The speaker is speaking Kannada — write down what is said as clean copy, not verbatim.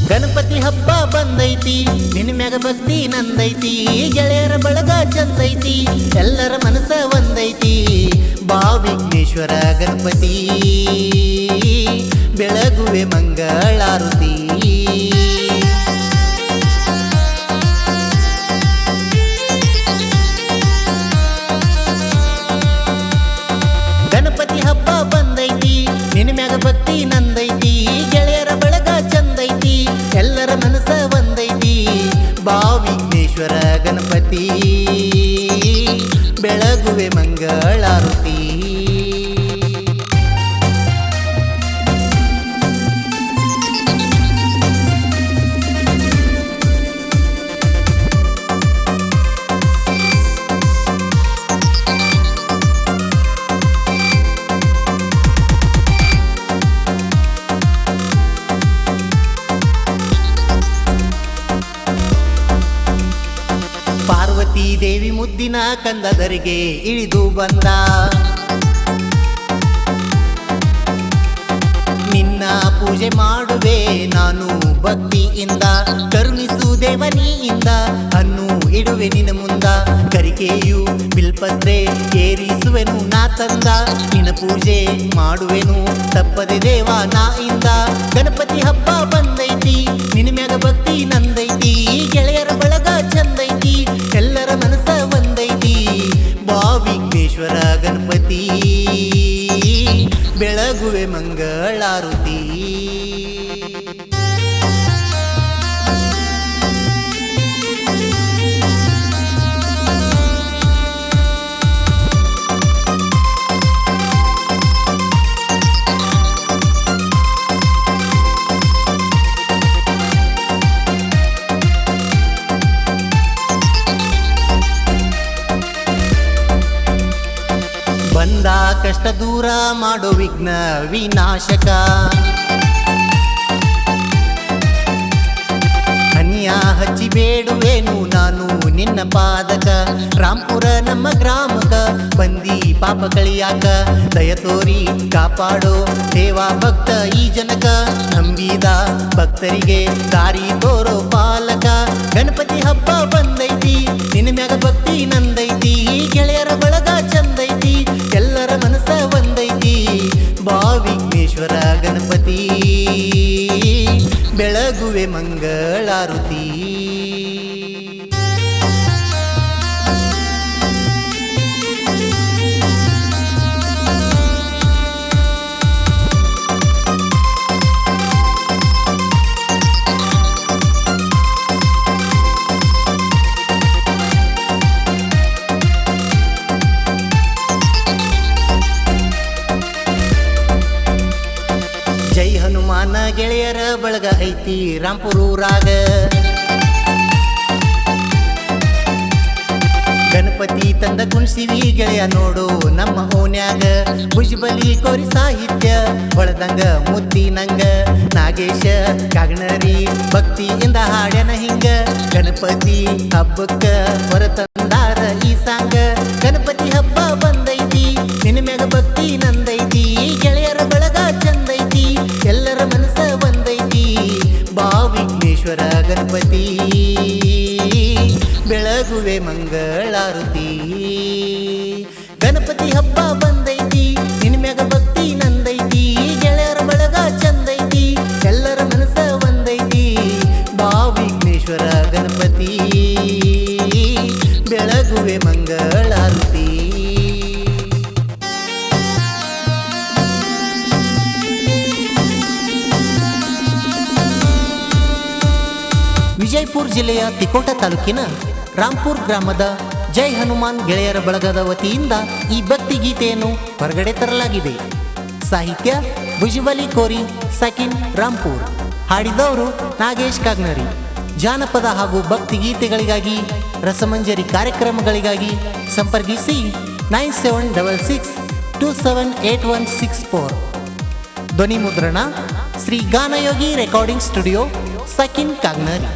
ಗಣಪತಿ ಹಬ್ಬ ಬಂದೈತಿ ನಿನ್ನ ಮ್ಯಾಗ ಭಕ್ತಿ ನಂದೈತಿ ಗೆಳೆಯರ ಬಳಗ ಚಂದೈತಿ ಎಲ್ಲರ ಮನಸ್ಸ ಒಂದೈತಿ ಬಾ ವಿಘ್ನೇಶ್ವರ ಗಣಪತಿ ಬೆಳಗುವೆ ಮಂಗಳಾರತಿ ಗಣಪತಿ ಹಬ್ಬ ಬಂದೈತಿ ನಿನ್ನ ಮ್ಯಾಗ ಭಕ್ತಿ ನಂದೈತಿ ಗೆಳೆಯರ ಬಳಗ ಚಂದೈತಿ ಎಲ್ಲರ ಮನಸ್ಸ ಒಂದೈತಿ ಬಾ ವಿಘ್ನೇಶ್ವರ ಗಣಪತಿ ಬೆಳಗುವೆ ಮಂಗಳಾರತಿ ಪಾರ್ವತಿ ದೇವಿ ಮುದ್ದಿನ ಕಂದದರಿಗೆ ಇಳಿದು ಬಂದ ನಿನ್ನ ಪೂಜೆ ಮಾಡುವೆ ನಾನು ಭಕ್ತಿಯಿಂದ ಕರುಣಿಸು ದೇವನಿಯಿಂದ ಅನ್ನು ಇಡುವೆ ನಿನ್ನ ಮುಂದ ಕರಿಕೆಯು ಬಿಲ್ಪತ್ರೆ ಏರಿಸುವೆನು ನಾ ತಂದ ನಿನ್ನ ಪೂಜೆ ಮಾಡುವೆನು ತಪ್ಪದೆ ದೇವ ನಾಯಿಂದ ಗಣಪತಿ ಹಬ್ಬ ಬಂದೈತಿ ನಿನ್ನ ಮ್ಯಾಗ ಭಕ್ತಿ ನಂದೈತಿ ಗೆಳೆಯರ ಬಳಗ ಚಂದೈತಿ ಎಲ್ಲರ ಮನಸ್ಸ ಒಂದೈತಿ ಬಾ ವಿಘ್ನೇಶ್ವರ ಗಣಪತಿ ಬೆಳಗುವೆ ಮಂಗಳಾರತಿ ಬಂದ ಕಷ್ಟ ದೂರ ಮಾಡೋ ವಿಘ್ನ ವಿನಾಶಕ ಹನಿಯ ಹಚ್ಚಿ ಬೇಡುವೆನು ನಾನು ನಿನ್ನ ಪಾದಕ ರಾಂಪುರ ನಮ್ಮ ಗ್ರಾಮಕ ಬಂದಿ ಪಾಪ ಕಳಿಯಾಕ ದಯ ತೋರಿ ಕಾಪಾಡೋ ದೇವಾ ಭಕ್ತ ಈ ಜನಕ ನಂಬಿದ ಭಕ್ತರಿಗೆ ದಾರಿ ತೋರೋ ಪಾಲಕ ಗಣಪತಿ ಹಬ್ಬ ಬಂದೈತಿ ನಿನ್ನ ಮ್ಯಾಗ ಭಕ್ತಿ ನಂದೈತಿ ಗೆಳೆಯರ ಬಳಗ ಚಂದೈತಿ ಎಲ್ಲರ ಮನಸ್ಸ ಒಂದೈತಿ ಬಾ ವಿಘ್ನೇಶ್ವರ ಗಣಪತಿ ಬೆಳಗುವೆ ಮಂಗಳಾರತಿ ಜೈ ಹನುಮಾನ ಗೆಳೆಯರ ಬಳಗ ಐತಿ ರಾಂಪುರೂರಾಗ ಗಣಪತಿ ತಂದ ಕುಣಿಸಿವಿ ಗೆಳೆಯ ನೋಡು ನಮ್ಮ ಓನ್ಯಾಗ ಭುಜಬಲಿ ಕೋರಿ ಸಾಹಿತ್ಯ ಹೊಳದಂಗ ಮುದ್ದಿನಂಗ ನಾಗೇಶ ಕಾಗಣರಿ ಭಕ್ತಿಯಿಂದ ಹಾಡ್ಯನ ಹಿಂಗ ಗಣಪತಿ ಹಬ್ಬಕ್ಕ ಹೊರತಂದಾರ ಈ ಸಾಂಗ ಗಣಪತಿ ಹಬ್ಬ ಬಂದೈತಿ ನಿನ್ನ ಮ್ಯಾಗ ಭಕ್ತಿ ನಂದೈತಿ ಗೆಳೆಯರ ಬಳಗ ಚಂದೈತಿ ಎಲ್ಲರ ಮನಸ್ಸ ಒಂದೈತಿ ಬಾ ವಿಘ್ನೇಶ್ವರ ಗಣಪತಿ ಬೆಳಗುವೆ ಮಂಗಳಾರತಿ ಗಣಪತಿ ಹಬ್ಬ ಬಂದೈತಿ ನಿನ್ನ ಮ್ಯಾಗ ಭಕ್ತಿ ನಂದೈತಿ ಗೆಳೆಯರ ಬಳಗ ಚಂದೈತಿ ಎಲ್ಲರ ಮನಸ್ಸ ಒಂದೈತಿ ಬಾ ವಿಘ್ನೇಶ್ವರ ಗಣಪತಿ ಬೆಳಗುವೆ ಮಂಗಳಾರತಿ ವಿಜಯಪುರ ಜಿಲ್ಲೆಯ ತಿಕೋಟ ತಾಲೂಕಿನ ರಾಂಪುರ್ ಗ್ರಾಮದ ಜೈ ಹನುಮಾನ್ ಗೆಳೆಯರ ಬಳಗದ ವತಿಯಿಂದ ಈ ಭಕ್ತಿ ಗೀತೆಯನ್ನು ಹೊರಗಡೆ ತರಲಾಗಿದೆ. ಸಾಹಿತ್ಯ ಭುಜಬಲಿ ಕೋರಿ ಸಕಿನ್ ರಾಂಪುರ್. ಹಾಡಿದವರು ನಾಗೇಶ್ ಕಾಗ್ನರಿ. ಜಾನಪದ ಹಾಗೂ ಭಕ್ತಿ ಗೀತೆಗಳಿಗಾಗಿ ರಸಮಂಜರಿ ಕಾರ್ಯಕ್ರಮಗಳಿಗಾಗಿ ಸಂಪರ್ಕಿಸಿ 9766278164. ಧ್ವನಿ ಮುದ್ರಣ ಶ್ರೀ ಗಾನಯೋಗಿ ರೆಕಾರ್ಡಿಂಗ್ ಸ್ಟುಡಿಯೋ ಸಕಿನ್ ಕಾಗ್ನರಿ.